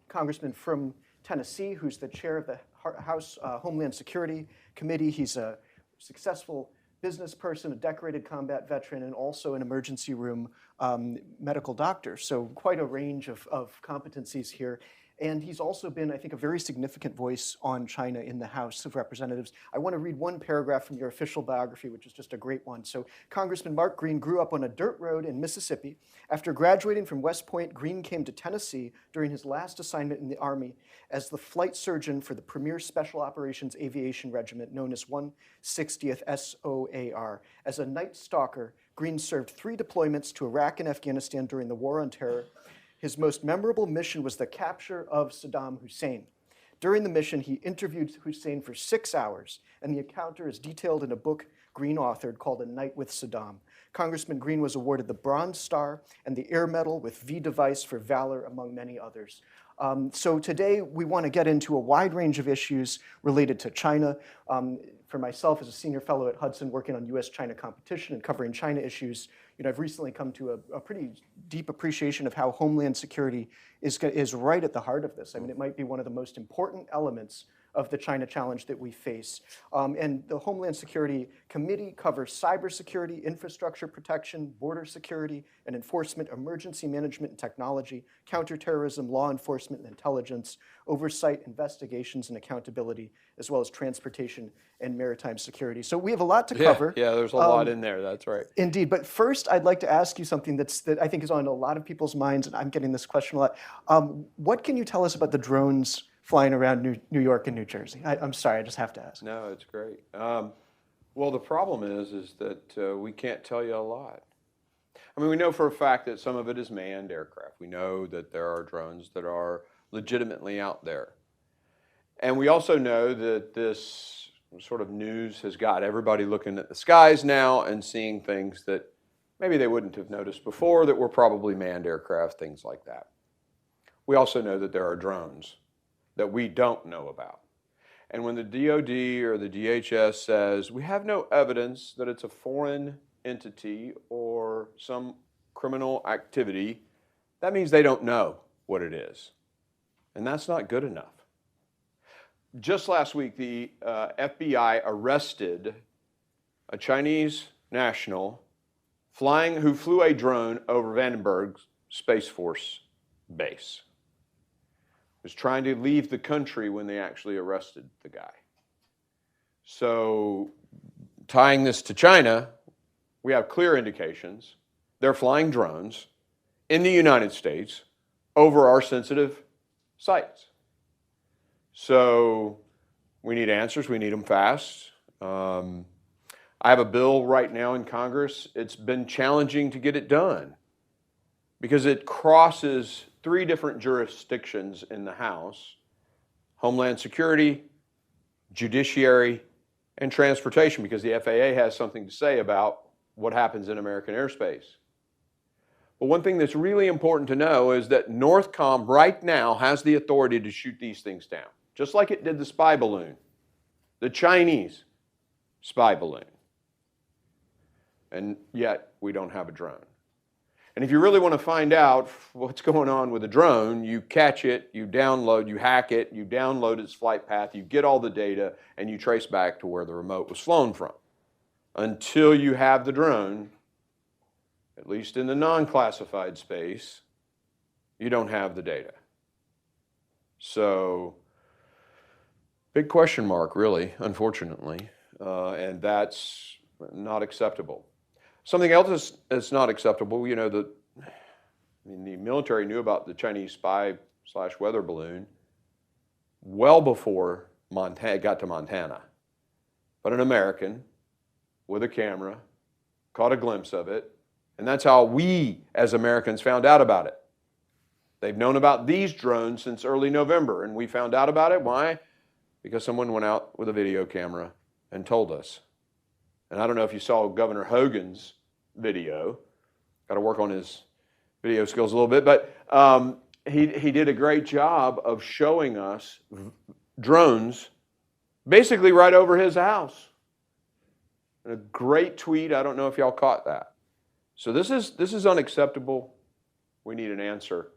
Congressman from Tennessee, who's the chair of the House Homeland Security Committee. He's a successful business person, a decorated combat veteran, and also an emergency room medical doctor. So quite a range of competencies here. And he's also been, I think, a very significant voice on China in the House of Representatives. I want to read one paragraph from your official biography, which is just a great one. So, Congressman Mark Green grew up on a dirt road in Mississippi. After graduating from West Point, Green came to Tennessee during his last assignment in the Army as the flight surgeon for the premier Special Operations Aviation Regiment, known as 160th SOAR. As a night stalker, Green served 3 deployments to Iraq and Afghanistan during the War on Terror. His most memorable mission was the capture of Saddam Hussein. During the mission, he interviewed Hussein for 6 hours, and the encounter is detailed in a book Green authored called A Night with Saddam. Congressman Green was awarded the Bronze Star and the Air Medal with V Device for Valor, among many others. So today, we want to get into a wide range of issues related to China. For myself, as a senior fellow at Hudson, working on U.S.-China competition and covering China issues, I've recently come to a pretty deep appreciation of how Homeland Security is right at the heart of this. I mean, it might be one of the most important elements of the China challenge that we face. And the Homeland Security Committee covers cybersecurity, infrastructure protection, border security and enforcement, emergency management and technology, counterterrorism, law enforcement and intelligence, oversight, investigations and accountability, as well as transportation and maritime security. So we have a lot to cover. Yeah, there's a lot in there, that's right. Indeed, but first I'd like to ask you something that I think is on a lot of people's minds, and I'm getting this question a lot. What can you tell us about the drones flying around New York and New Jersey? I'm sorry, I just have to ask. No, it's great. Well, the problem is that we can't tell you a lot. I mean, we know for a fact that some of it is manned aircraft. We know that there are drones that are legitimately out there. And we also know that this sort of news has got everybody looking at the skies now and seeing things that maybe they wouldn't have noticed before that were probably manned aircraft, things like that. We also know that there are drones that we don't know about. And when the DOD or the DHS says, we have no evidence that it's a foreign entity or some criminal activity, that means they don't know what it is. And that's not good enough. Just last week, the FBI arrested a Chinese national who flew a drone over Vandenberg Space Force Base. Was trying to leave the country when they actually arrested the guy. So tying this to China, we have clear indications they're flying drones in the United States over our sensitive sites. So we need answers, we need them fast. I have a bill right now in Congress. It's been challenging to get it done because it crosses 3 different jurisdictions in the House: Homeland Security, Judiciary, and Transportation, because the FAA has something to say about what happens in American airspace. But one thing that's really important to know is that NORTHCOM right now has the authority to shoot these things down, just like it did the spy balloon, the Chinese spy balloon. And yet we don't have a drone. And if you really want to find out what's going on with a drone, you catch it, you download, you hack it, you download its flight path, you get all the data, and you trace back to where the remote was flown from. Until you have the drone, at least in the non-classified space, you don't have the data. So, big question mark, really, unfortunately, and that's not acceptable. Something else that's not acceptable, the military knew about the Chinese spy/weather balloon well before it got to Montana. But an American with a camera caught a glimpse of it, and that's how we as Americans found out about it. They've known about these drones since early November, and we found out about it. Why? Because someone went out with a video camera and told us. And I don't know if you saw Governor Hogan's video. Got to work on his video skills a little bit, but he did a great job of showing us drones basically right over his house. And a great tweet. I don't know if y'all caught that. So this is unacceptable. We need an answer.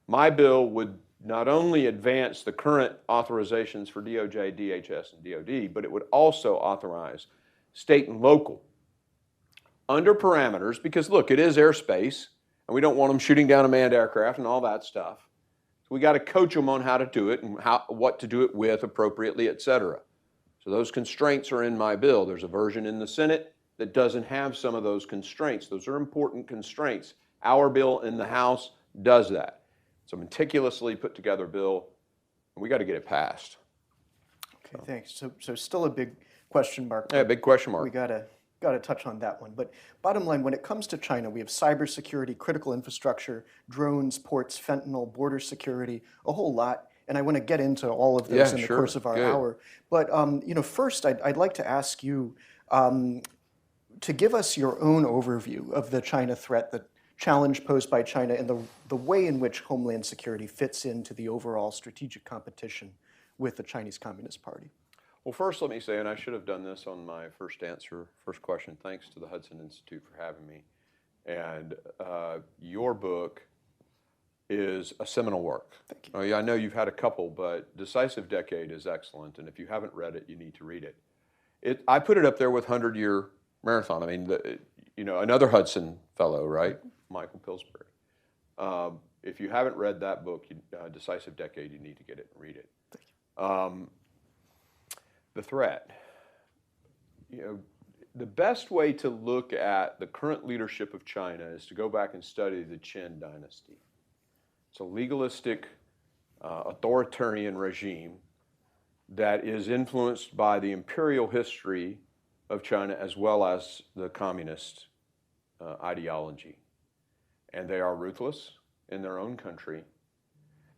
My bill would not only advance the current authorizations for DOJ, DHS, and DOD, but it would also authorize state and local under parameters, because look, it is airspace, and we don't want them shooting down a manned aircraft and all that stuff. So we got to coach them on how to do it and what to do it with appropriately, et cetera. So those constraints are in my bill. There's a version in the Senate that doesn't have some of those constraints. Those are important constraints. Our bill in the House does that. It's a meticulously put together bill, and we got to get it passed. Okay, thanks. So still a big question mark. Yeah, big question mark. We gotta touch on that one. But bottom line, when it comes to China, we have cybersecurity, critical infrastructure, drones, ports, fentanyl, border security, a whole lot. And I want to get into all of those in the course of our hour. But first, I'd like to ask you to give us your own overview of the China threat, the challenge posed by China, and the way in which Homeland Security fits into the overall strategic competition with the Chinese Communist Party. Well, first let me say, and I should have done this on my first question, thanks to the Hudson Institute for having me. And your book is a seminal work. Thank you. Oh, yeah, I know you've had a couple, but Decisive Decade is excellent, and if you haven't read it, you need to read it. I put it up there with 100-Year Marathon. I mean, another Hudson fellow, right? Michael Pillsbury. If you haven't read that book, Decisive Decade, you need to get it and read it. Thank you. The threat. The best way to look at the current leadership of China is to go back and study the Qin dynasty. It's a legalistic, authoritarian regime that is influenced by the imperial history of China as well as the communist ideology. And they are ruthless in their own country.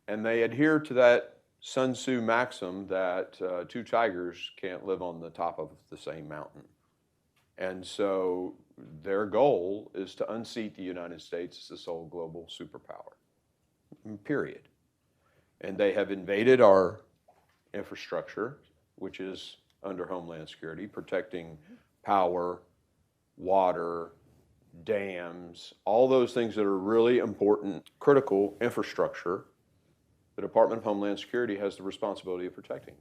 And they adhere to that Sun Tzu maxim that two tigers can't live on the top of the same mountain. And so their goal is to unseat the United States as the sole global superpower, period. And they have invaded our infrastructure, which is under Homeland Security, protecting power, water, dams, all those things that are really important, critical infrastructure. The Department of Homeland Security has the responsibility of protecting.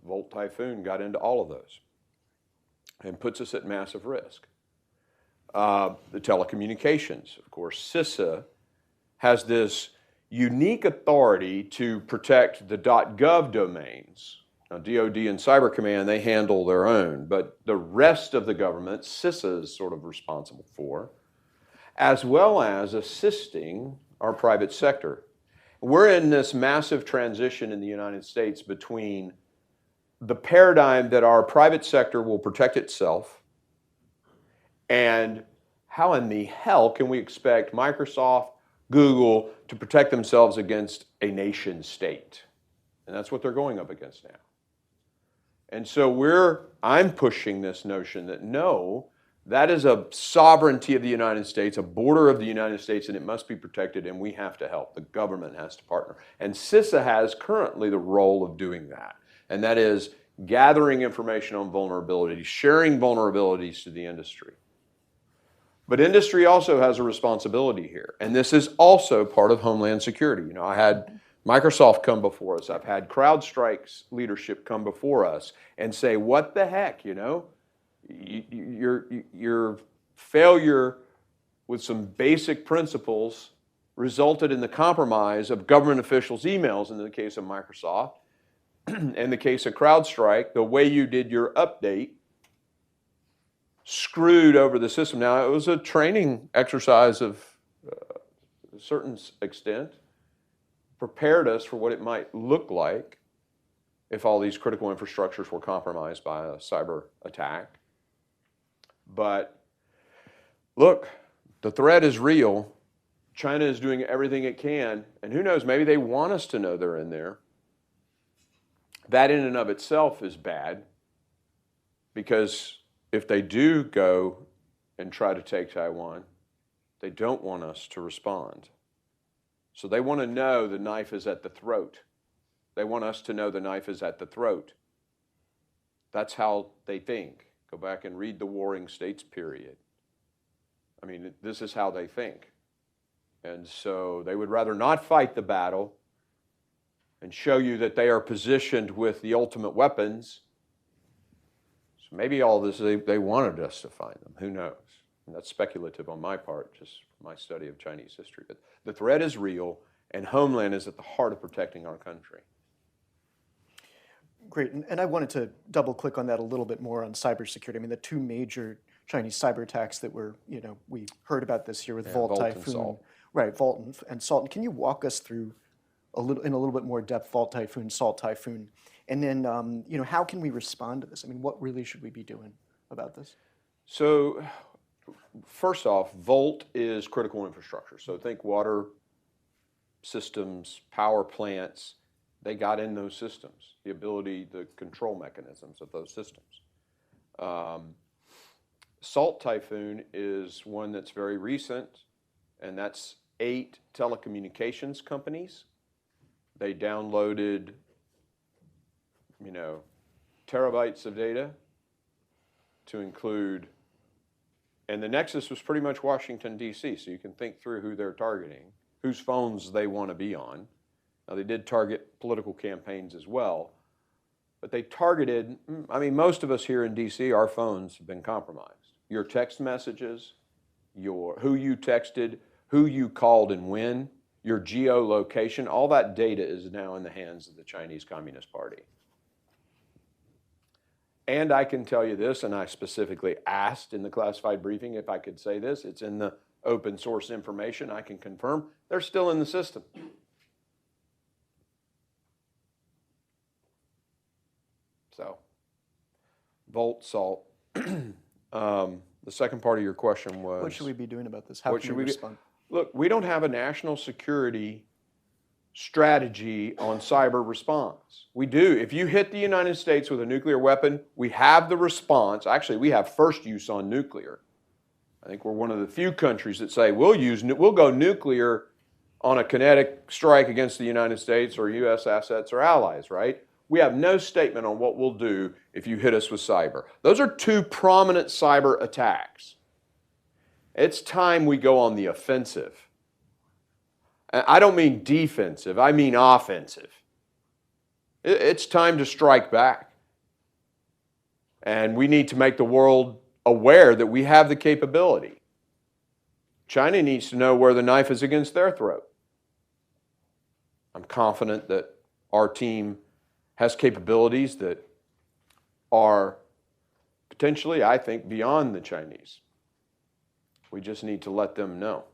Volt Typhoon got into all of those and puts us at massive risk. The telecommunications, of course, CISA has this unique authority to protect the .gov domains. Now, DOD and Cyber Command, they handle their own, but the rest of the government, CISA is sort of responsible for, as well as assisting our private sector. We're in this massive transition in the United States between the paradigm that our private sector will protect itself and how in the hell can we expect Microsoft, Google to protect themselves against a nation state? And that's what they're going up against now. And so I'm pushing this notion that no, that is a sovereignty of the United States, a border of the United States, and it must be protected, and we have to help. The government has to partner. And CISA has currently the role of doing that, and that is gathering information on vulnerabilities, sharing vulnerabilities to the industry. But industry also has a responsibility here, and this is also part of Homeland Security. I had Microsoft come before us. I've had CrowdStrike's leadership come before us and say, what the heck, your failure with some basic principles resulted in the compromise of government officials' emails in the case of Microsoft. In the case of CrowdStrike, the way you did your update screwed over the system. Now, it was a training exercise of a certain extent, prepared us for what it might look like if all these critical infrastructures were compromised by a cyber attack. But look, the threat is real. China is doing everything it can, and who knows, maybe they want us to know they're in there. That in and of itself is bad, because if they do go and try to take Taiwan, they don't want us to respond. So they want to know the knife is at the throat. They want us to know the knife is at the throat. That's how they think. Go back and read the Warring States period. I mean, this is how they think. And so they would rather not fight the battle and show you that they are positioned with the ultimate weapons. So maybe all this, they wanted us to find them. Who knows? And that's speculative on my part, just my study of Chinese history. But the threat is real, and Homeland is at the heart of protecting our country. Great, and I wanted to double click on that a little bit more on cybersecurity. I mean, the two major Chinese cyber attacks that we heard about this year with Volt, Volt and Typhoon, Salt. right? Volt and Salt. Can you walk us through in a little bit more depth, Volt Typhoon, Salt Typhoon, and then how can we respond to this? I mean, what really should we be doing about this? So, first off, Volt is critical infrastructure. So think water systems, power plants. They got in those systems, the ability, the control mechanisms of those systems. Salt Typhoon is one that's very recent, and that's 8 telecommunications companies. They downloaded, terabytes of data to include, and the nexus was pretty much Washington, D.C., so you can think through who they're targeting, whose phones they want to be on. Now, they did target political campaigns as well, but they targeted, most of us here in D.C., our phones have been compromised. Your text messages, who you texted, who you called and when, your geolocation, all that data is now in the hands of the Chinese Communist Party. And I can tell you this, and I specifically asked in the classified briefing if I could say this, it's in the open source information, I can confirm, they're still in the system. So, Volt, Salt. The second part of your question was... What should we be doing about this? How can we respond? Look, we don't have a national security strategy on cyber response. We do. If you hit the United States with a nuclear weapon, we have the response. Actually, we have first use on nuclear. I think we're one of the few countries that say we'll go nuclear on a kinetic strike against the United States or U.S. assets or allies, right? We have no statement on what we'll do if you hit us with cyber. Those are 2 prominent cyber attacks. It's time we go on the offensive. I don't mean defensive, I mean offensive. It's time to strike back. And we need to make the world aware that we have the capability. China needs to know where the knife is against their throat. I'm confident that our team has capabilities that are potentially, I think, beyond the Chinese. We just need to let them know.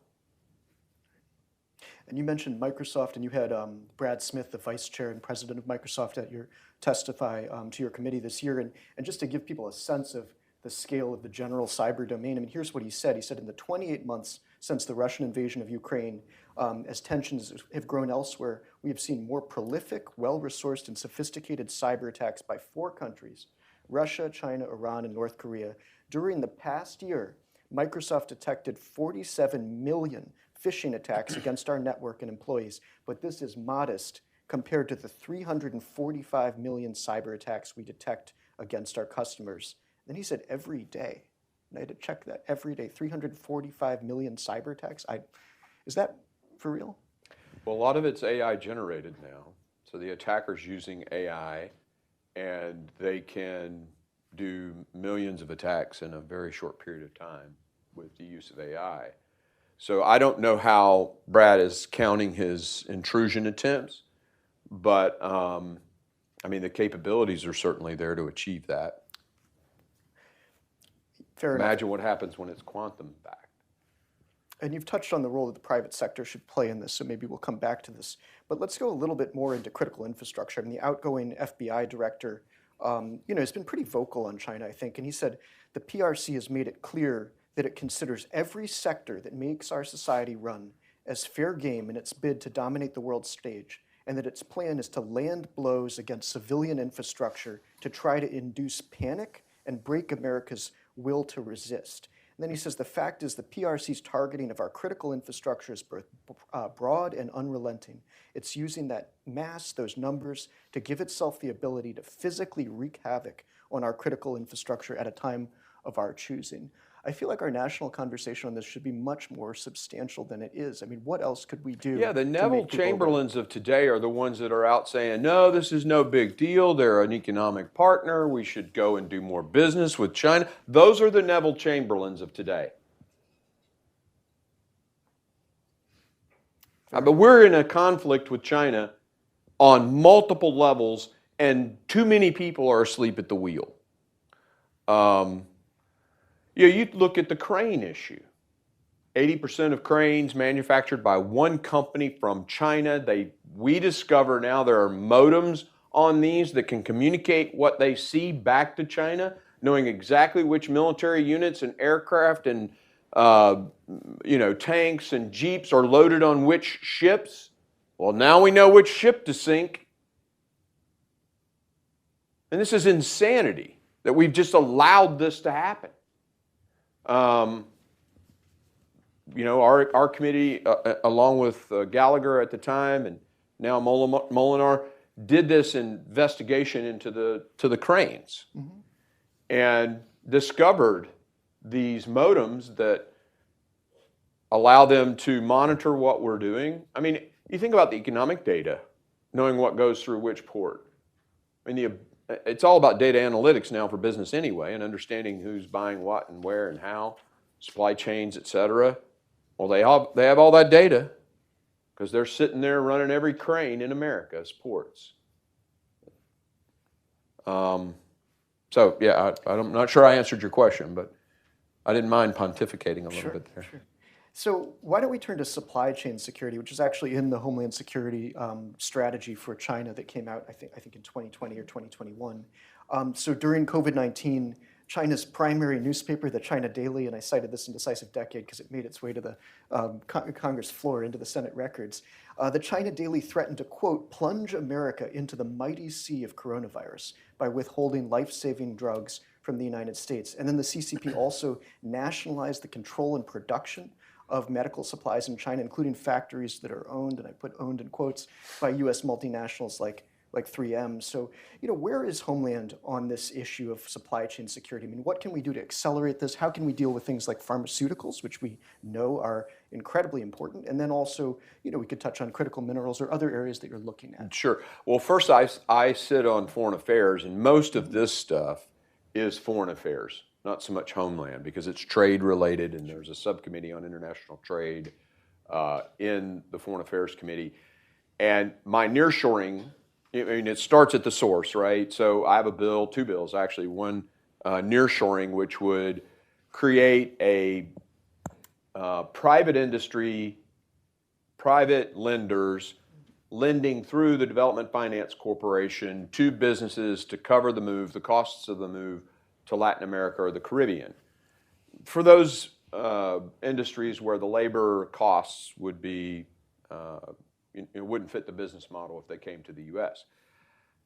And you mentioned Microsoft, and you had Brad Smith, the vice chair and president of Microsoft, at your testify to your committee this year. And just to give people a sense of the scale of the general cyber domain, here's what he said. He said, in the 28 months since the Russian invasion of Ukraine, as tensions have grown elsewhere, we have seen more prolific, well-resourced, and sophisticated cyber attacks by 4 countries, Russia, China, Iran, and North Korea. During the past year, Microsoft detected 47 million phishing attacks against our network and employees, but this is modest compared to the 345 million cyber attacks we detect against our customers. Then he said every day, and I had to check that, every day, 345 million cyber attacks. Is that for real? Well, a lot of it's AI generated now. So the attacker's using AI, and they can do millions of attacks in a very short period of time with the use of AI. So I don't know how Brad is counting his intrusion attempts, but the capabilities are certainly there to achieve that. Fair enough. Imagine what happens when it's quantum backed. And you've touched on the role that the private sector should play in this, so maybe we'll come back to this. But let's go a little bit more into critical infrastructure. The outgoing FBI director, has been pretty vocal on China, I think, and he said the PRC has made it clear that it considers every sector that makes our society run as fair game in its bid to dominate the world stage, and that its plan is to land blows against civilian infrastructure to try to induce panic and break America's will to resist. And then he says the fact is the PRC's targeting of our critical infrastructure is broad and unrelenting. It's using that mass, those numbers, to give itself the ability to physically wreak havoc on our critical infrastructure at a time of our choosing. I feel like our national conversation on this should be much more substantial than it is. I mean, what else could we do? Yeah, the to Neville make people aware? Chamberlains of today are the ones that are out saying, no, this is no big deal. They're an economic partner. We should go and do more business with China. Those are the Neville Chamberlains of today. But we're in a conflict with China on multiple levels, and too many people are asleep at the wheel. You look at the crane issue. 80% of cranes manufactured by one company from China. We discover now there are modems on these that can communicate what they see back to China, knowing exactly which military units and aircraft and tanks and jeeps are loaded on which ships. Well, now we know which ship to sink. And this is insanity that we've just allowed this to happen. Our committee, along with Gallagher at the time and now Molinar, did this investigation into the cranes and discovered these modems that allow them to monitor what we're doing. I mean, you think about the economic data, knowing what goes through which port. I mean, it's all about data analytics now for business anyway, and understanding who's buying what and where and how, supply chains, et cetera. Well, they have all that data because they're sitting there running every crane in America's ports. I'm not sure I answered your question, but I didn't mind pontificating a little bit there. Sure. So why don't we turn to supply chain security, which is actually in the Homeland Security strategy for China that came out, I think in 2020 or 2021. So during COVID-19, China's primary newspaper, the China Daily, and I cited this in Decisive Decade because it made its way to the Congress floor, into the Senate records. The China Daily threatened to, quote, plunge America into the mighty sea of coronavirus by withholding life-saving drugs from the United States. And then the CCP also nationalized the control and production of medical supplies in China, including factories that are owned, and I put owned in quotes, by US multinationals like 3M. So, where is Homeland on this issue of supply chain security? I mean, what can we do to accelerate this? How can we deal with things like pharmaceuticals, which we know are incredibly important? And then also, we could touch on critical minerals or other areas that you're looking at. Sure. Well, first, I sit on foreign affairs, and most of this stuff is foreign affairs, not so much Homeland, because it's trade related, and there's a subcommittee on international trade in the Foreign Affairs Committee. And my nearshoring, it starts at the source, right? So I have two bills actually. One, nearshoring, which would create a private industry, private lenders lending through the Development Finance Corporation to businesses to cover the costs of the move to Latin America or the Caribbean. For those industries where the labor costs would be, it wouldn't fit the business model if they came to the U.S.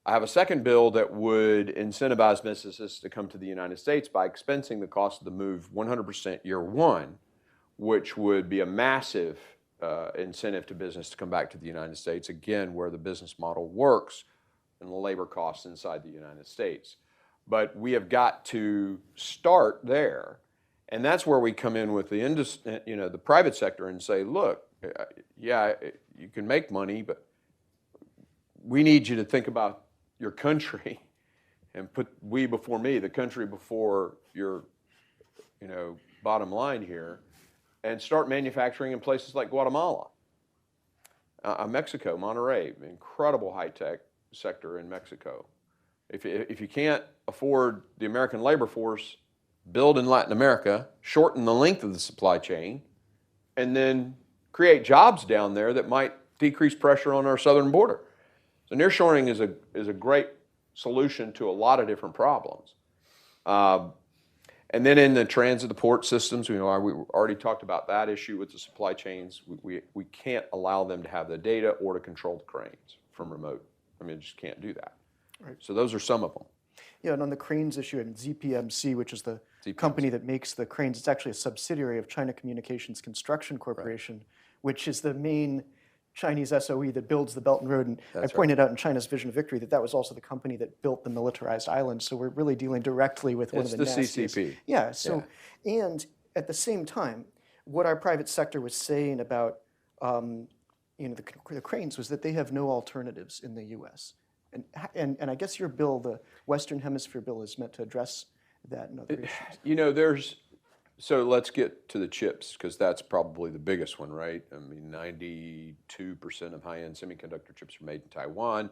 I have a second bill that would incentivize businesses to come to the United States by expensing the cost of the move 100% year one, which would be a massive incentive to business to come back to the United States, again, where the business model works and the labor costs inside the United States. But we have got to start there, and that's where we come in with the private sector and say, look, yeah, you can make money, but we need you to think about your country and put we before me, the country before your, bottom line here, and start manufacturing in places like Guatemala, Mexico, Monterrey, incredible high-tech sector in Mexico. If you can't afford the American labor force, build in Latin America, shorten the length of the supply chain, and then create jobs down there that might decrease pressure on our southern border. So nearshoring is a great solution to a lot of different problems. And then in the transit, the port systems, we already talked about that issue with the supply chains. We can't allow them to have the data or to control the cranes from remote. Just can't do that. Right. So those are some of them. Yeah, and on the cranes issue, and ZPMC, which is the company that makes the cranes, it's actually a subsidiary of China Communications Construction Corporation, right, which is the main Chinese SOE that builds the Belt and Road. And I That's right. pointed out in China's Vision of Victory that that was also the company that built the militarized island. So we're really dealing directly with one It's of the the nastiest. CCP. Yeah. So, and at the same time, what our private sector was saying about the cranes was that they have no alternatives in the U.S. And I guess your bill, the Western Hemisphere bill, is meant to address that and other issues. You know, so let's get to the chips, because that's probably the biggest one, right? I mean, 92% of high-end semiconductor chips are made in Taiwan.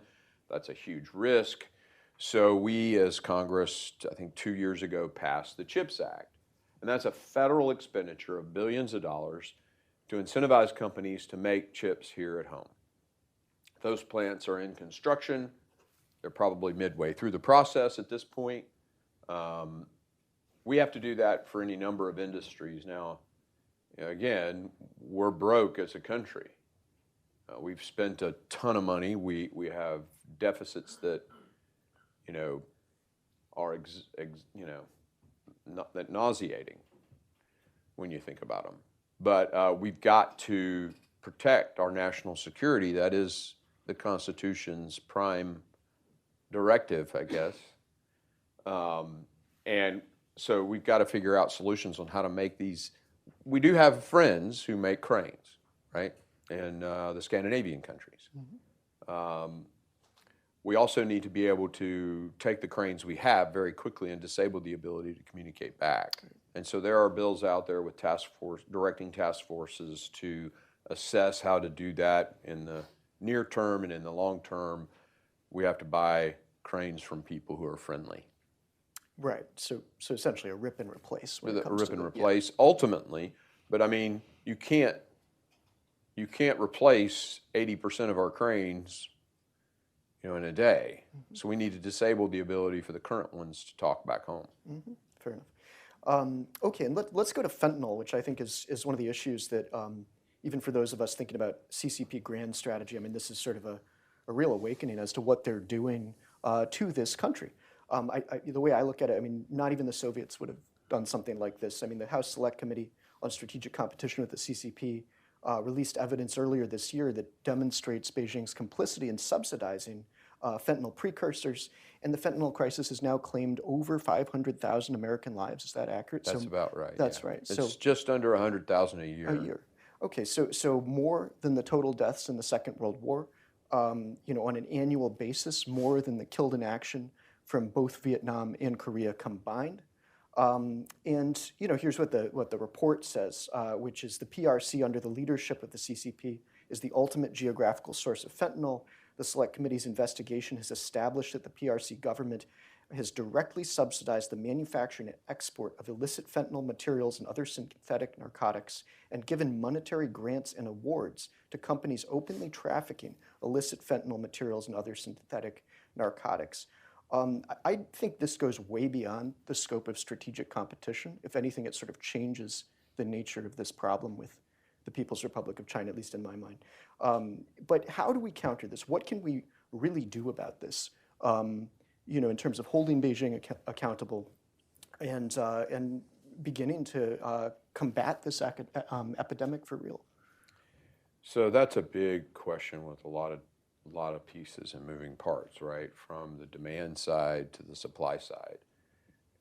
That's a huge risk. So we, as Congress, I think 2 years ago, passed the CHIPS Act. And that's a federal expenditure of billions of dollars to incentivize companies to make chips here at home. Those plants are in construction. They're probably midway through the process at this point. We have to do that for any number of industries. Now, again, we're broke as a country. We've spent a ton of money. We have deficits that, are not that nauseating when you think about them. But we've got to protect our national security. That is the Constitution's prime directive, I guess. And so we've got to figure out solutions on how to make these. We do have friends who make cranes, right, in the Scandinavian countries. Mm-hmm. We also need to be able to take the cranes we have very quickly and disable the ability to communicate back. And so there are bills out there with directing task forces to assess how to do that in the near term, and in the long term, we have to buy cranes from people who are friendly. Right. So essentially a rip and replace. When it A comes rip to and replace, ultimately. But I mean, you can't replace 80% of our cranes, in a day. Mm-hmm. So we need to disable the ability for the current ones to talk back home. Mm-hmm. Fair enough. Okay, and let's go to fentanyl, which I think is one of the issues that even for those of us thinking about CCP grand strategy, I mean, this is sort of a real awakening as to what they're doing to this country. The way I look at it, I mean, not even the Soviets would have done something like this. I mean, the House Select Committee on Strategic Competition with the CCP released evidence earlier this year that demonstrates Beijing's complicity in subsidizing fentanyl precursors, and the fentanyl crisis has now claimed over 500,000 American lives. Is that accurate? That's about right. That's yeah. right. It's just under 100,000 a year. A year. Okay, so more than the total deaths in the Second World War, on an annual basis, more than the killed in action from both Vietnam and Korea combined. And here's what the report says, which is the PRC under the leadership of the CCP is the ultimate geographical source of fentanyl. The Select Committee's investigation has established that the PRC government has directly subsidized the manufacturing and export of illicit fentanyl materials and other synthetic narcotics, and given monetary grants and awards to companies openly trafficking illicit fentanyl materials and other synthetic narcotics. I think this goes way beyond the scope of strategic competition. If anything, it sort of changes the nature of this problem with the People's Republic of China, at least in my mind. But how do we counter this? What can we really do about this? In terms of holding Beijing accountable and beginning to combat this epidemic for real? So that's a big question with a lot of pieces and moving parts, right? From the demand side to the supply side.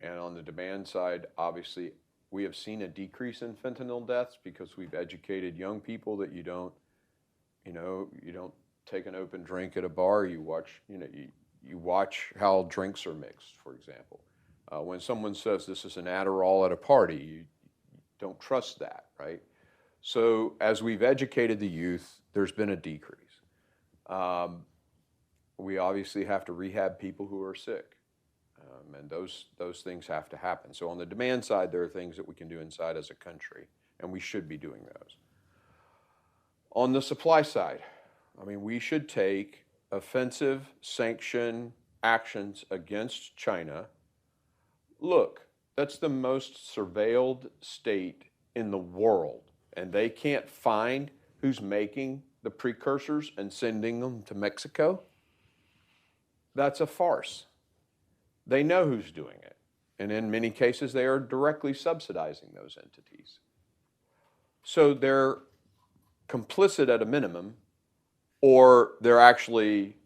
And on the demand side, obviously, we have seen a decrease in fentanyl deaths because we've educated young people that you don't take an open drink at a bar. You watch how drinks are mixed, for example. When someone says this is an Adderall at a party, you don't trust that, right? So as we've educated the youth, there's been a decrease. We obviously have to rehab people who are sick, and those things have to happen. So on the demand side, there are things that we can do inside as a country, and we should be doing those. On the supply side, I mean, we should take offensive sanction actions against China. Look, that's the most surveilled state in the world, and they can't find who's making the precursors and sending them to Mexico. That's a farce. They know who's doing it, and in many cases, they are directly subsidizing those entities. So they're complicit at a minimum or they're actually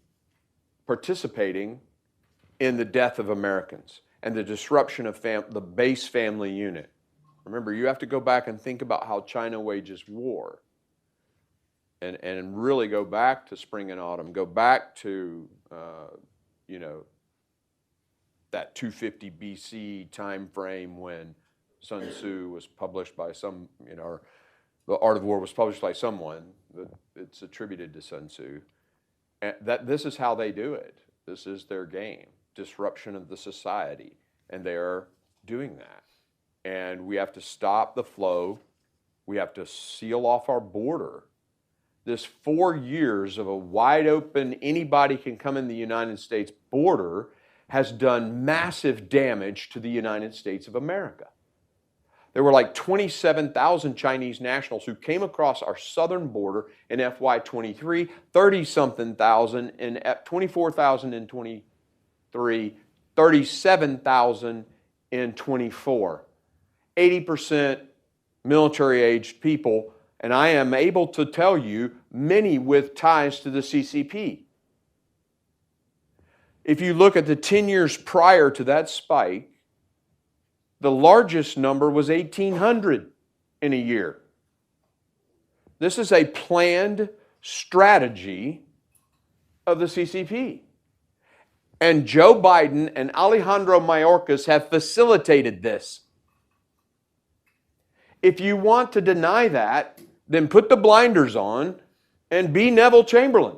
participating in the death of Americans and the disruption of the base family unit. Remember, you have to go back and think about how China wages war and really go back to spring and autumn, go back to, that 250 BC time frame when Sun Tzu was published by some, or The Art of War was published by someone, it's attributed to Sun Tzu. And this is how they do it. This is their game, disruption of the society, and they are doing that. And we have to stop the flow. We have to seal off our border. This 4 years of a wide open, anybody can come in the United States border has done massive damage to the United States of America. There were like 27,000 Chinese nationals who came across our southern border in FY23, 30-something thousand in 24,000 in 23, 37,000 in 24. 80% military-aged people, and I am able to tell you many with ties to the CCP. If you look at the 10 years prior to that spike, the largest number was 1,800 in a year. This is a planned strategy of the CCP. And Joe Biden and Alejandro Mayorkas have facilitated this. If you want to deny that, then put the blinders on and be Neville Chamberlain.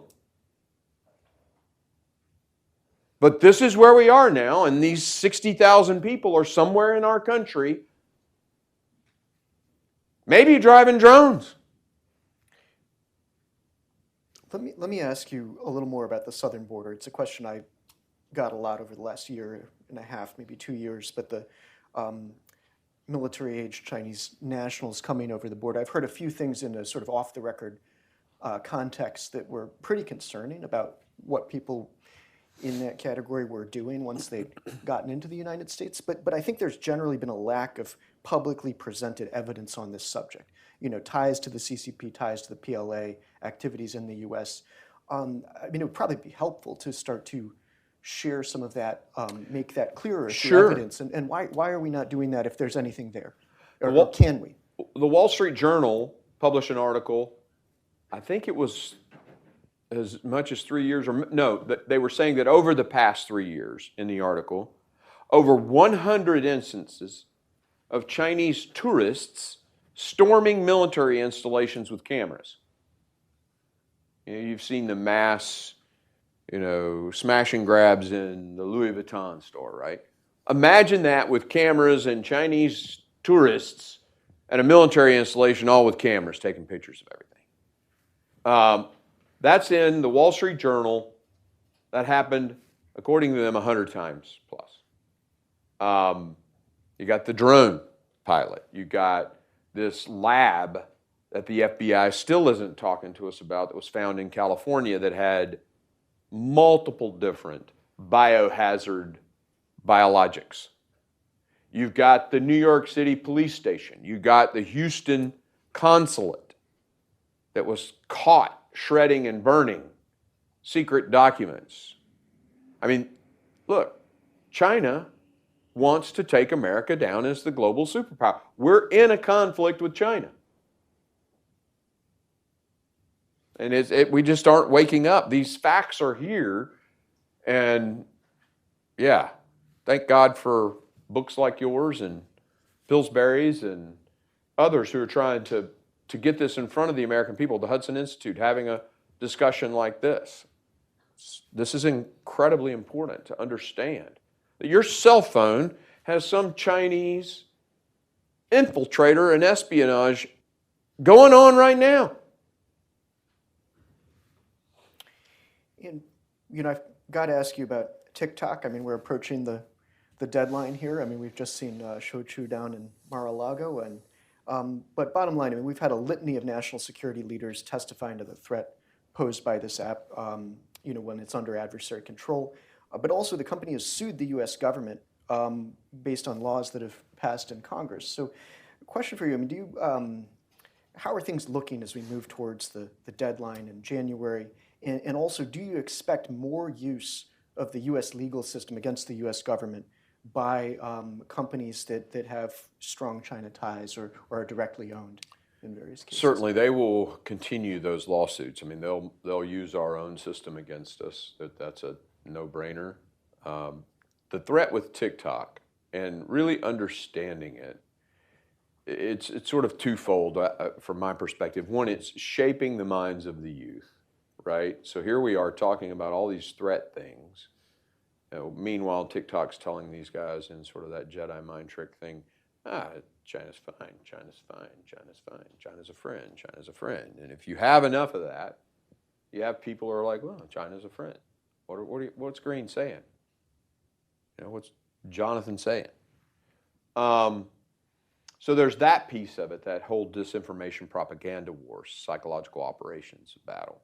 But this is where we are now, and these 60,000 people are somewhere in our country, maybe driving drones. Let me ask you a little more about the southern border. It's a question I got a lot over the last year and a half, maybe 2 years, but the military-aged Chinese nationals coming over the border. I've heard a few things in a sort of off-the-record context that were pretty concerning about what people in that category were doing once they'd gotten into the United States. But I think there's generally been a lack of publicly presented evidence on this subject. Ties to the CCP, ties to the PLA, activities in the U.S. It would probably be helpful to start to share some of that, make that clearer through evidence. And why are we not doing that if there's anything there? Or can we? The Wall Street Journal published an article, I think it was as much as 3 years, or no, they were saying that over the past 3 years in the article, over 100 instances of Chinese tourists storming military installations with cameras. You've seen the mass, smash and grabs in the Louis Vuitton store, right? Imagine that with cameras and Chinese tourists at a military installation, all with cameras taking pictures of everything. That's in the Wall Street Journal. That happened, according to them, 100 times plus. You got the drone pilot. You got this lab that the FBI still isn't talking to us about that was found in California that had multiple different biohazard biologics. You've got the New York City police station. You got the Houston consulate that was caught shredding and burning secret documents. Look, China wants to take America down as the global superpower. We're in a conflict with China. And we just aren't waking up. These facts are here. And yeah, thank God for books like yours and Pillsbury's and others who are trying to get this in front of the American people, the Hudson Institute, having a discussion like this. This is incredibly important to understand that your cell phone has some Chinese infiltrator and espionage going on right now. And, I've got to ask you about TikTok. We're approaching the deadline here. We've just seen Shochu down in Mar-a-Lago, but bottom line, we've had a litany of national security leaders testifying to the threat posed by this app, when it's under adversary control. But also the company has sued the U.S. government based on laws that have passed in Congress. So, a question for you: do how are things looking as we move towards the deadline in January? And also, do you expect more use of the U.S. legal system against the U.S. government by companies that have strong China ties or are directly owned in various cases? Certainly, they will continue those lawsuits. I mean, they'll use our own system against us. That's a no-brainer. The threat with TikTok and really understanding it, it's sort of twofold from my perspective. One, it's shaping the minds of the youth, right? So here we are talking about all these threat things. Meanwhile, TikTok's telling these guys in sort of that Jedi mind trick thing, China's fine, China's fine, China's fine, China's a friend, China's a friend. And if you have enough of that, you have people who are like, well, China's a friend. What's Green saying? What's Jonathan saying? So there's that piece of it, that whole disinformation propaganda war, psychological operations battle.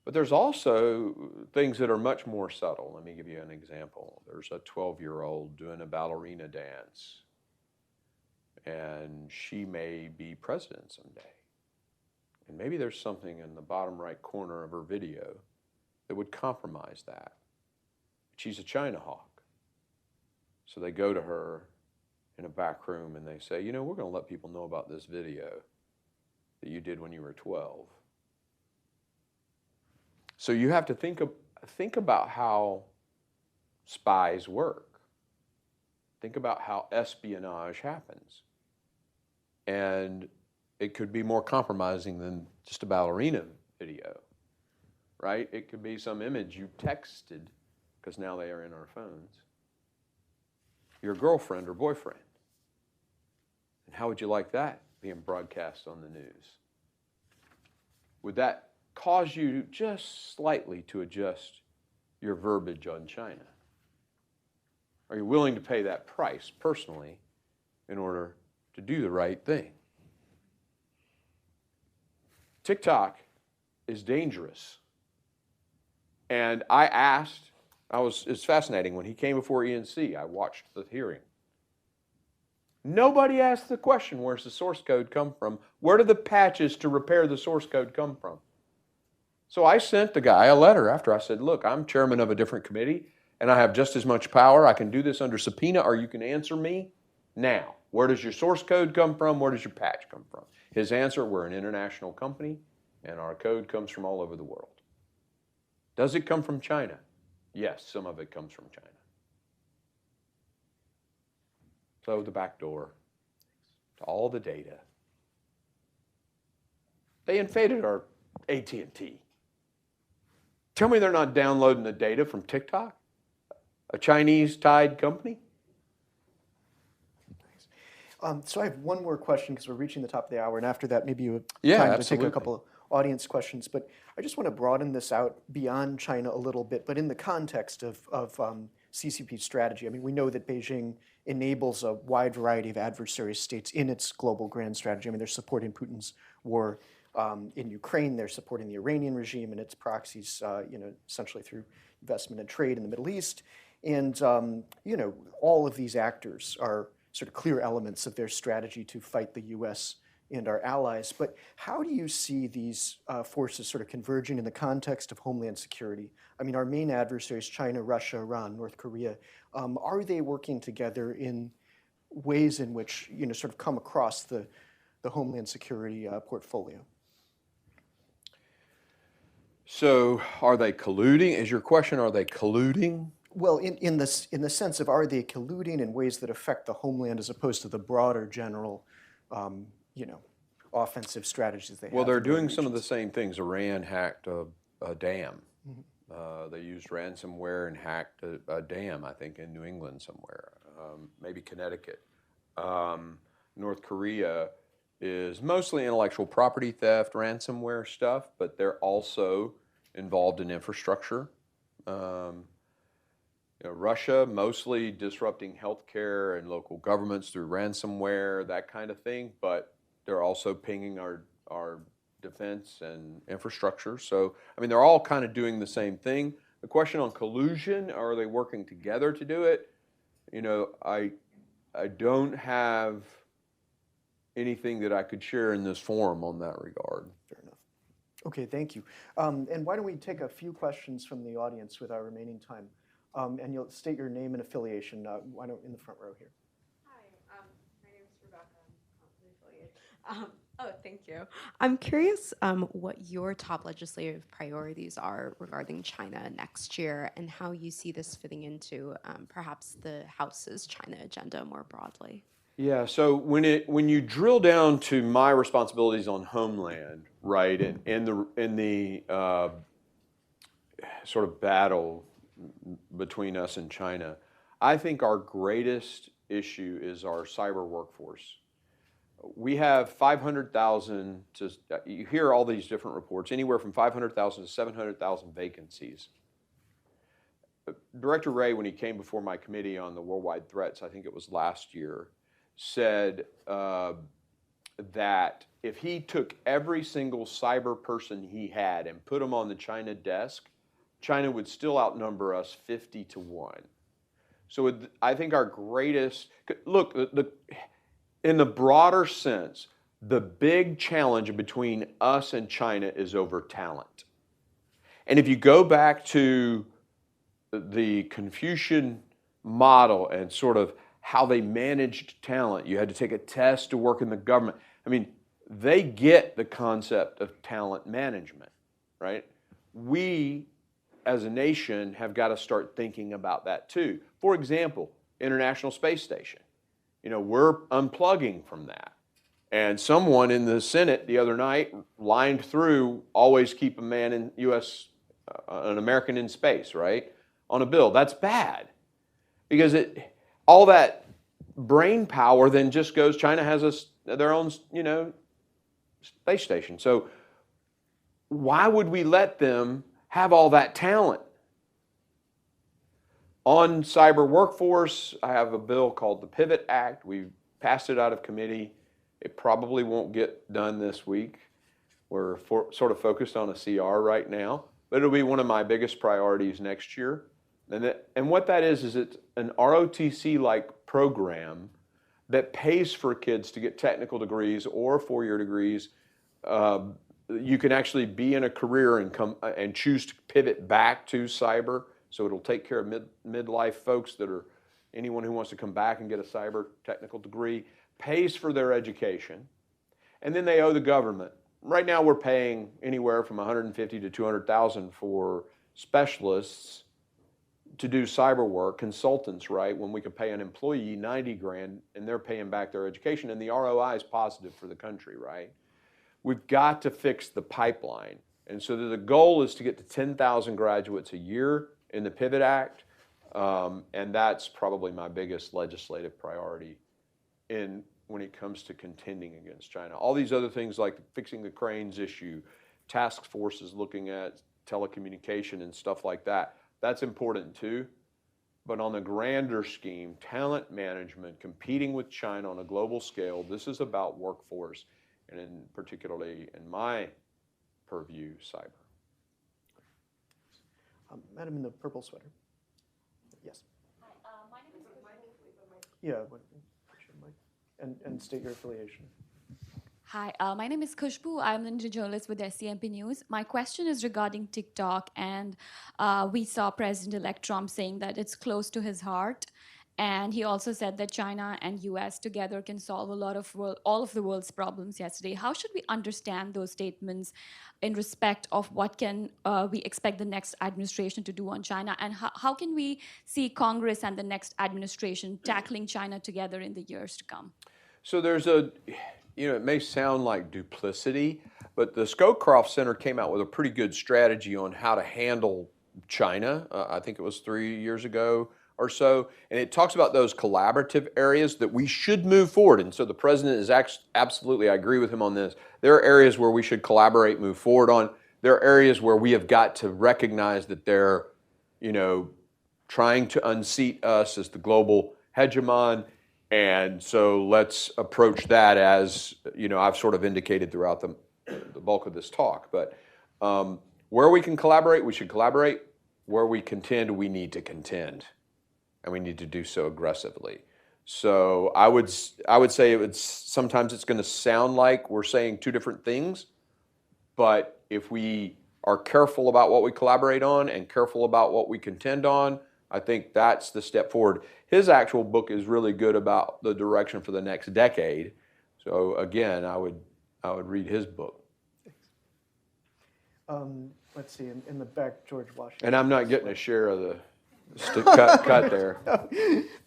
But there's also things that are much more subtle. Let me give you an example. There's a 12-year-old doing a ballerina dance, and she may be president someday. And maybe there's something in the bottom right corner of her video that would compromise that. She's a China hawk. So they go to her in a back room and they say, we're going to let people know about this video that you did when you were 12. So you have to think about how spies work. Think about how espionage happens. And it could be more compromising than just a ballerina video, right? It could be some image you texted, because now they are in our phones, your girlfriend or boyfriend. And how would you like that being broadcast on the news? Would that cause you just slightly to adjust your verbiage on China? Are you willing to pay that price personally in order to do the right thing? TikTok is dangerous. And it's fascinating. When he came before ENC, I watched the hearing. Nobody asked the question, where's the source code come from? Where do the patches to repair the source code come from? So I sent the guy a letter after. I said, look, I'm chairman of a different committee, and I have just as much power. I can do this under subpoena, or you can answer me now. Where does your source code come from? Where does your patch come from? His answer, we're an international company, and our code comes from all over the world. Does it come from China? Yes, some of it comes from China. So the back door to all the data. They invaded our AT&T. Tell me they're not downloading the data from TikTok, a Chinese-tied company? So I have one more question because we're reaching the top of the hour, and after that, maybe you have time to take a couple of audience questions. But I just want to broaden this out beyond China a little bit, but in the context of CCP strategy. I mean, we know that Beijing enables a wide variety of adversary states in its global grand strategy. I mean, they're supporting Putin's war in Ukraine. They're supporting the Iranian regime and its proxies, essentially through investment and trade in the Middle East. And, all of these actors are sort of clear elements of their strategy to fight the U.S. and our allies. But how do you see these forces sort of converging in the context of Homeland Security? I mean, our main adversaries, China, Russia, Iran, North Korea, are they working together in ways in which, sort of come across the Homeland Security portfolio? So are they colluding? Is your question, are they colluding? Well, in the sense of, are they colluding in ways that affect the homeland as opposed to the broader general, offensive strategies they have? Well, they're doing some of the same things. Iran hacked a dam. Mm-hmm. They used ransomware and hacked a dam, I think, in New England somewhere, maybe Connecticut. North Korea is mostly intellectual property theft, ransomware stuff, but they're also involved in infrastructure. Russia, mostly disrupting healthcare and local governments through ransomware, that kind of thing, but they're also pinging our defense and infrastructure. So, I mean, they're all kind of doing the same thing. The question on collusion, are they working together to do it? I don't have anything that I could share in this forum on that regard. Fair enough. Okay, thank you. And why don't we take a few questions from the audience with our remaining time? And you'll state your name and affiliation. Why don't in the front row here? Hi, my name is Rebecca. I'm affiliated. Thank you. I'm curious what your top legislative priorities are regarding China next year and how you see this fitting into perhaps the House's China agenda more broadly. Yeah, so when you drill down to my responsibilities on Homeland, right, and in the sort of battle between us and China, I think our greatest issue is our cyber workforce. We have 500,000 to, you hear all these different reports, anywhere from 500,000 to 700,000 vacancies. Director Wray, when he came before my committee on the worldwide threats, I think it was last year, said that if he took every single cyber person he had and put them on the China desk, China would still outnumber us 50 to 1. So I think our greatest, look, in the broader sense, the big challenge between us and China is over talent. And if you go back to the Confucian model and sort of how they managed talent, you had to take a test to work in the government. I mean, they get the concept of talent management, right? We, as a nation, have got to start thinking about that too. For example, International Space Station. You know, we're unplugging from that. And someone in the Senate the other night lined through always keep a man in an American in space, right? On a bill. That's bad. Because all that brain power then just goes, China has their own, you know, space station. So why would we let them have all that talent? On cyber workforce, I have a bill called the Pivot Act. We passed it out of committee. It probably won't get done this week. We're sort of focused on a CR right now, but it'll be one of my biggest priorities next year. And what that is it's an ROTC-like program that pays for kids to get technical degrees or four-year degrees. You can actually be in a career and choose to pivot back to cyber. So it'll take care of midlife folks that are anyone who wants to come back and get a cyber technical degree, pays for their education, and then they owe the government. Right now we're paying anywhere from $150,000 to $200,000 for specialists to do cyber work, consultants, right? When we could pay an employee $90,000 and they're paying back their education, and the ROI is positive for the country, right? We've got to fix the pipeline. And so the goal is to get to 10,000 graduates a year in the Pivot Act, and that's probably my biggest legislative priority when it comes to contending against China. All these other things like fixing the cranes issue, task forces looking at telecommunication and stuff like that, that's important too. But on the grander scheme, talent management, competing with China on a global scale, this is about workforce, and particularly in my purview, cyber. Madam in the purple sweater. Yes. Hi, my name is Kushbu. Yeah, and state your affiliation. Hi, my name is Kushbu. I'm an journalist with SCMP News. My question is regarding TikTok, and we saw President-elect Trump saying that it's close to his heart. And he also said that China and US together can solve all of the world's problems yesterday. How should we understand those statements in respect of what can we expect the next administration to do on China? And how can we see Congress and the next administration tackling China together in the years to come? So there's it may sound like duplicity, but the Scowcroft Center came out with a pretty good strategy on how to handle China. I think it was 3 years ago or so, and it talks about those collaborative areas that we should move forward. And so the president is absolutely, I agree with him on this. There are areas where we should collaborate, move forward on. There are areas where we have got to recognize that they're, trying to unseat us as the global hegemon. And so let's approach that as, I've sort of indicated throughout the bulk of this talk. But where we can collaborate, we should collaborate. Where we contend, we need to contend. And we need to do so aggressively. So I would say sometimes it's going to sound like we're saying two different things, but if we are careful about what we collaborate on and careful about what we contend on, I think that's the step forward. His actual book is really good about the direction for the next decade. So again, I would read his book. Let's see, in the back, George Washington. And I'm not getting a share of the cut there.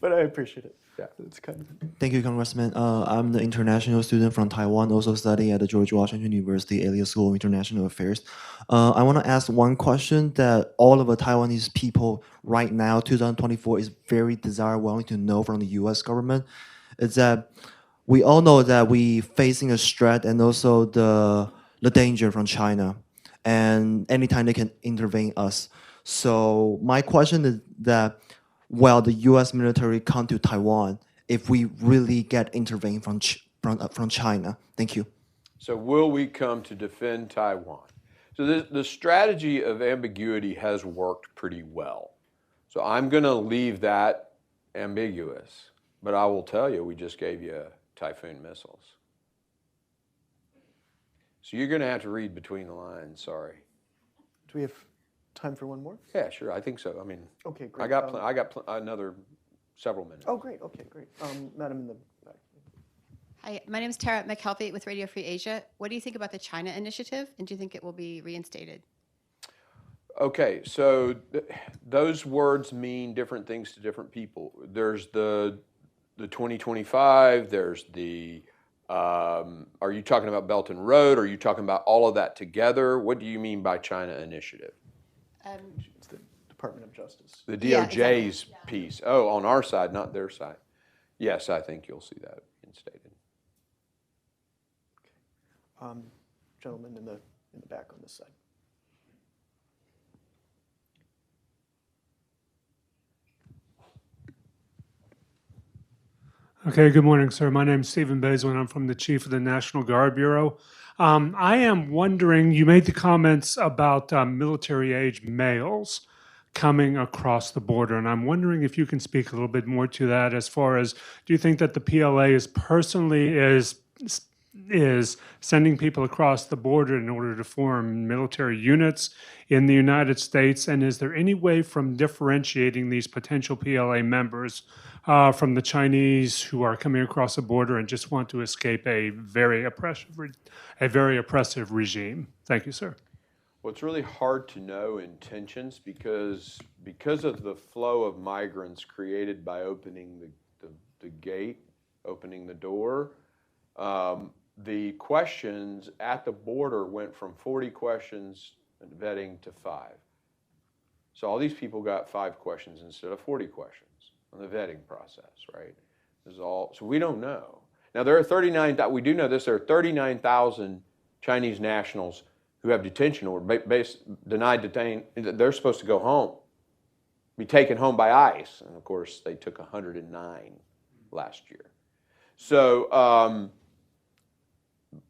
But I appreciate it. Yeah. It's kind of. Thank you, Congressman. I'm the international student from Taiwan, also studying at the George Washington University Elliott School of International Affairs. I want to ask one question that all of the Taiwanese people right now, 2024, is very wanting to know from the U.S. government. Is that we all know that we facing a threat and also the danger from China, and anytime they can intervene us. So my question is that, will the U.S. military come to Taiwan if we really get intervened from China? Thank you. So will we come to defend Taiwan? So the strategy of ambiguity has worked pretty well. So I'm going to leave that ambiguous, but I will tell you, we just gave you Typhoon missiles. So you're going to have to read between the lines, sorry. Do we have time for one more? Yeah, sure, I think so. I mean, Okay, great. I got another several minutes. Oh, great. Okay, great. Madam in the back. Hi, my name is Tara McKelvey with Radio Free Asia. What do you think about the China initiative, and do you think it will be reinstated? Okay, so those words mean different things to different people. There's the 2025, there's the, are you talking about Belt and Road? Are you talking about all of that together? What do you mean by China initiative? It's the Department of Justice. The Yeah, DOJ's exactly. piece. Oh, on our side, not their side. Yes, I think you'll see that instated. Gentleman in the back on this side. Okay, good morning, sir. My name is Stephen Baiswin. I'm from the Chief of the National Guard Bureau. I am wondering, you made the comments about military-age males coming across the border, and I'm wondering if you can speak a little bit more to that as far as, do you think that the PLA is sending people across the border in order to form military units in the United States? And is there any way from differentiating these potential PLA members from the Chinese who are coming across the border and just want to escape a very oppressive regime? Thank you, sir. Well, it's really hard to know intentions because of the flow of migrants created by opening the gate, opening the door. The questions at the border went from 40 questions and vetting to 5. So all these people got 5 questions instead of 40 questions on the vetting process, right? This is all, so we don't know. Now there are we do know this, there are 39,000 Chinese nationals who have detention order, detained, they're supposed to go home, be taken home by ICE. And of course they took 109 last year. So,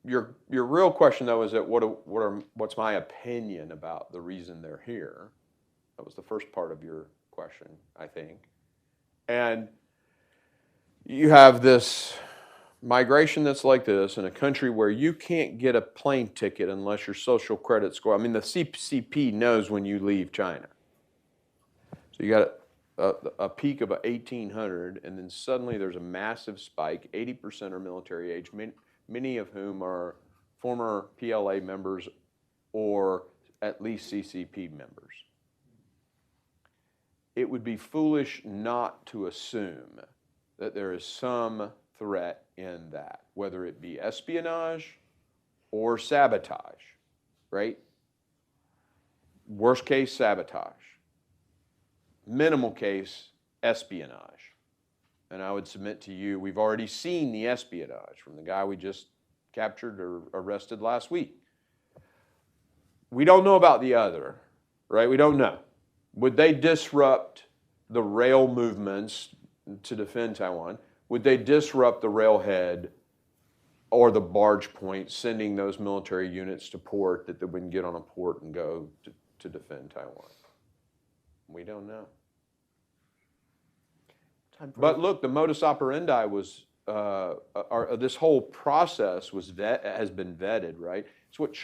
your real question though is that what's my opinion about the reason they're here? That was the first part of your question, I think. And you have this migration that's like this in a country where you can't get a plane ticket unless your social credit score. I mean, the CCP knows when you leave China. So you got a peak of 1,800, and then suddenly there's a massive spike. 80% are military age. Many of whom are former PLA members or at least CCP members. It would be foolish not to assume that there is some threat in that, whether it be espionage or sabotage, right? Worst case, sabotage. Minimal case, espionage. And I would submit to you, we've already seen the espionage from the guy we just captured or arrested last week. We don't know about the other, right? We don't know. Would they disrupt the rail movements to defend Taiwan? Would they disrupt the railhead or the barge point, sending those military units to port that they wouldn't get on a port and go to defend Taiwan? We don't know. Time for But look, the modus operandi was, this whole process has been vetted, right? It's what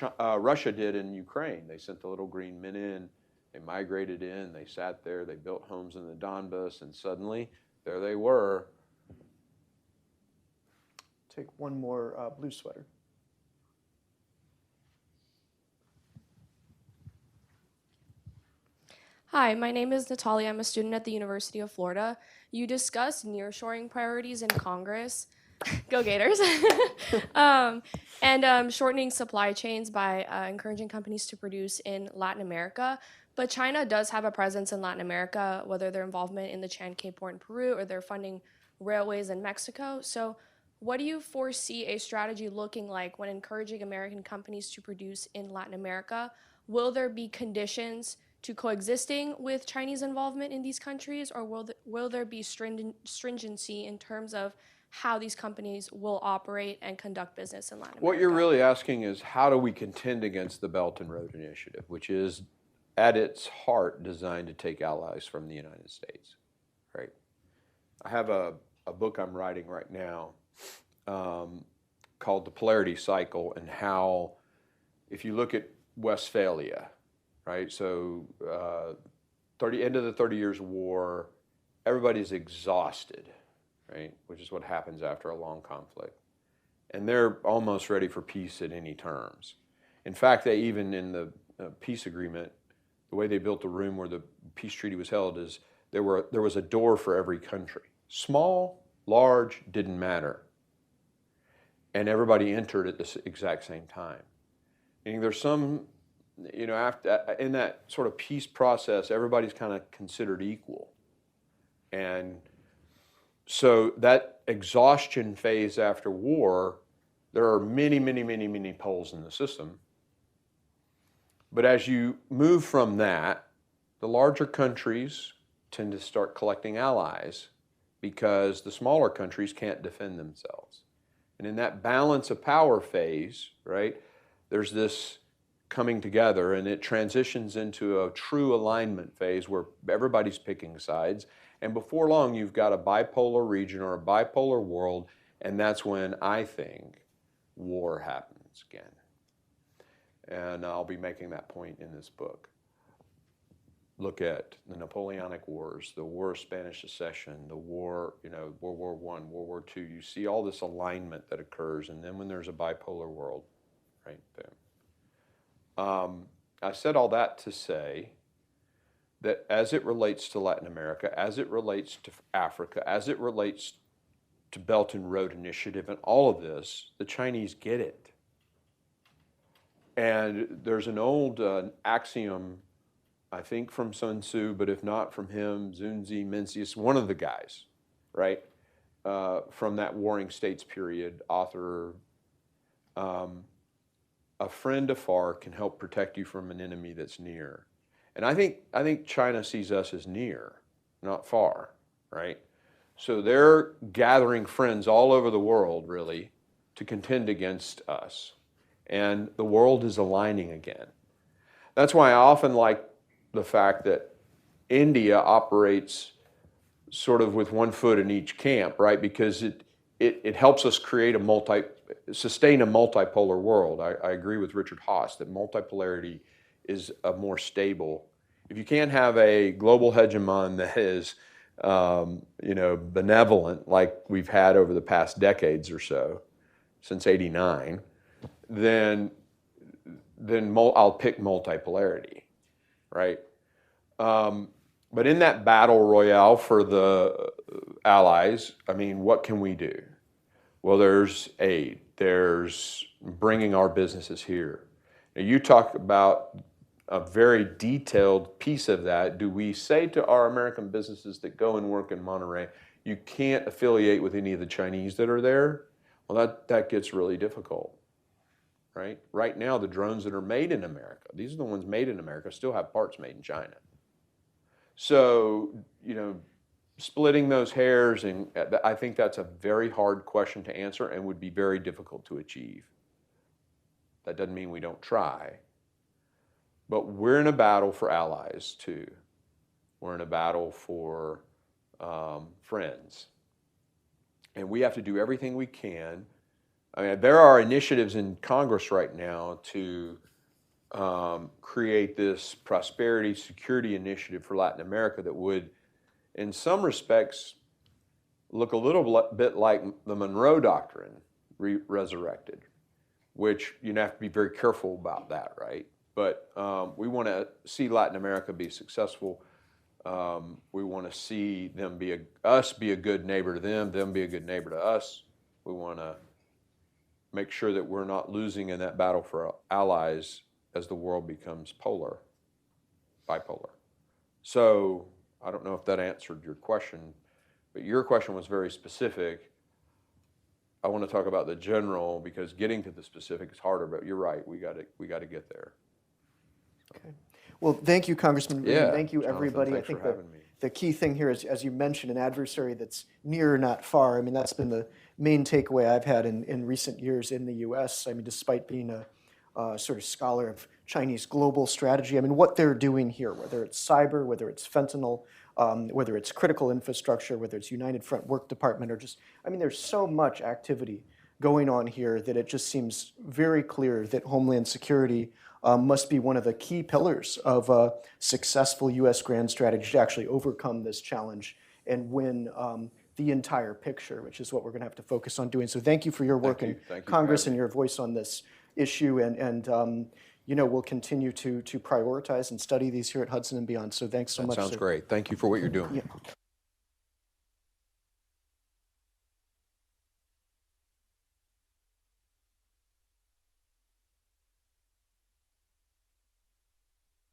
Russia did in Ukraine. They sent the little green men in, they migrated in, they sat there, they built homes in the Donbass, and suddenly, there they were. take one more blue sweater. Hi, my name is Natalia. I'm a student at the University of Florida. You discussed nearshoring priorities in Congress. Go Gators. And shortening supply chains by encouraging companies to produce in Latin America. But China does have a presence in Latin America, whether their involvement in the Chancay port in Peru or they're funding railways in Mexico. So what do you foresee a strategy looking like when encouraging American companies to produce in Latin America? Will there be conditions to coexisting with Chinese involvement in these countries, or will there be stringency in terms of how these companies will operate and conduct business in Latin America? What you're really asking is, how do we contend against the Belt and Road Initiative, which is at its heart designed to take allies from the United States, right? I have a book I'm writing right now called The Polarity Cycle, and how, if you look at Westphalia, right? So end of the 30 Years' War, everybody's exhausted, right? Which is what happens after a long conflict. And they're almost ready for peace at any terms. In fact, they even, in the peace agreement, the way they built the room where the peace treaty was held is there was a door for every country. Small, large, didn't matter. And everybody entered at the exact same time. And there's some, in that sort of peace process, everybody's kind of considered equal. And so that exhaustion phase after war, there are many, many, many, many poles in the system. But as you move from that, the larger countries tend to start collecting allies because the smaller countries can't defend themselves. And in that balance of power phase, right, there's this coming together, and it transitions into a true alignment phase where everybody's picking sides. And before long, you've got a bipolar region or a bipolar world, and that's when I think war happens again. And I'll be making that point in this book. Look at the Napoleonic Wars, the War of Spanish Succession, the war, World War I, World War II. You see all this alignment that occurs, and then when there's a bipolar world, right there. I said all that to say that as it relates to Latin America, as it relates to Africa, as it relates to Belt and Road Initiative and all of this, the Chinese get it. And there's an old axiom, I think from Sun Tzu, but if not from him, Zunzi, Mencius, one of the guys, right, from that Warring States period, author, a friend afar can help protect you from an enemy that's near. And I think China sees us as near, not far, right? So they're gathering friends all over the world, really, to contend against us. And the world is aligning again. That's why I often like the fact that India operates sort of with one foot in each camp, right? Because it helps us create sustain a multipolar world. I agree with Richard Haas that multipolarity is a more stable. If you can't have a global hegemon that is, benevolent like we've had over the past decades or so, since '89, then I'll pick multipolarity, right? But in that battle royale for the allies, what can we do? Well, there's aid. There's bringing our businesses here. Now, you talk about a very detailed piece of that. Do we say to our American businesses that go and work in Monterey, you can't affiliate with any of the Chinese that are there? Well, that gets really difficult, right? Right now, the drones that are made in America, these are the ones made in America, still have parts made in China. So, splitting those hairs, and I think that's a very hard question to answer and would be very difficult to achieve. That doesn't mean we don't try. But we're in a battle for allies, too. We're in a battle for friends. And we have to do everything we can. I mean, there are initiatives in Congress right now to create this prosperity security initiative for Latin America that would, in some respects, look a little bit like the Monroe Doctrine resurrected, which you have to be very careful about that, right? But we want to see Latin America be successful. We want to see them us be a good neighbor to them be a good neighbor to us. We want to make sure that we're not losing in that battle for allies as the world becomes bipolar. So I don't know if that answered your question, but your question was very specific. I want to talk about the general because getting to the specific is harder, but you're right, we got to get there. Okay. Well, thank you, Congressman Green. Yeah, Thank you, Jonathan, everybody. thanks I think for having me. the key thing here is, as you mentioned, an adversary that's near, not far. I mean, that's been the main takeaway I've had in recent years in the U.S. I mean, despite being a sort of scholar of Chinese global strategy, I mean, what they're doing here, whether it's cyber, whether it's fentanyl, whether it's critical infrastructure, whether it's United Front Work Department, or just, I mean, there's so much activity going on here that it just seems very clear that Homeland Security must be one of the key pillars of a successful U.S. grand strategy to actually overcome this challenge and win the entire picture, which is what we're going to have to focus on doing. So thank you for your work in Congress and your voice on this issue. And you know, we'll continue to prioritize and study these here at Hudson and beyond. So thanks so much. That sounds great. Thank you for what you're doing. Yeah.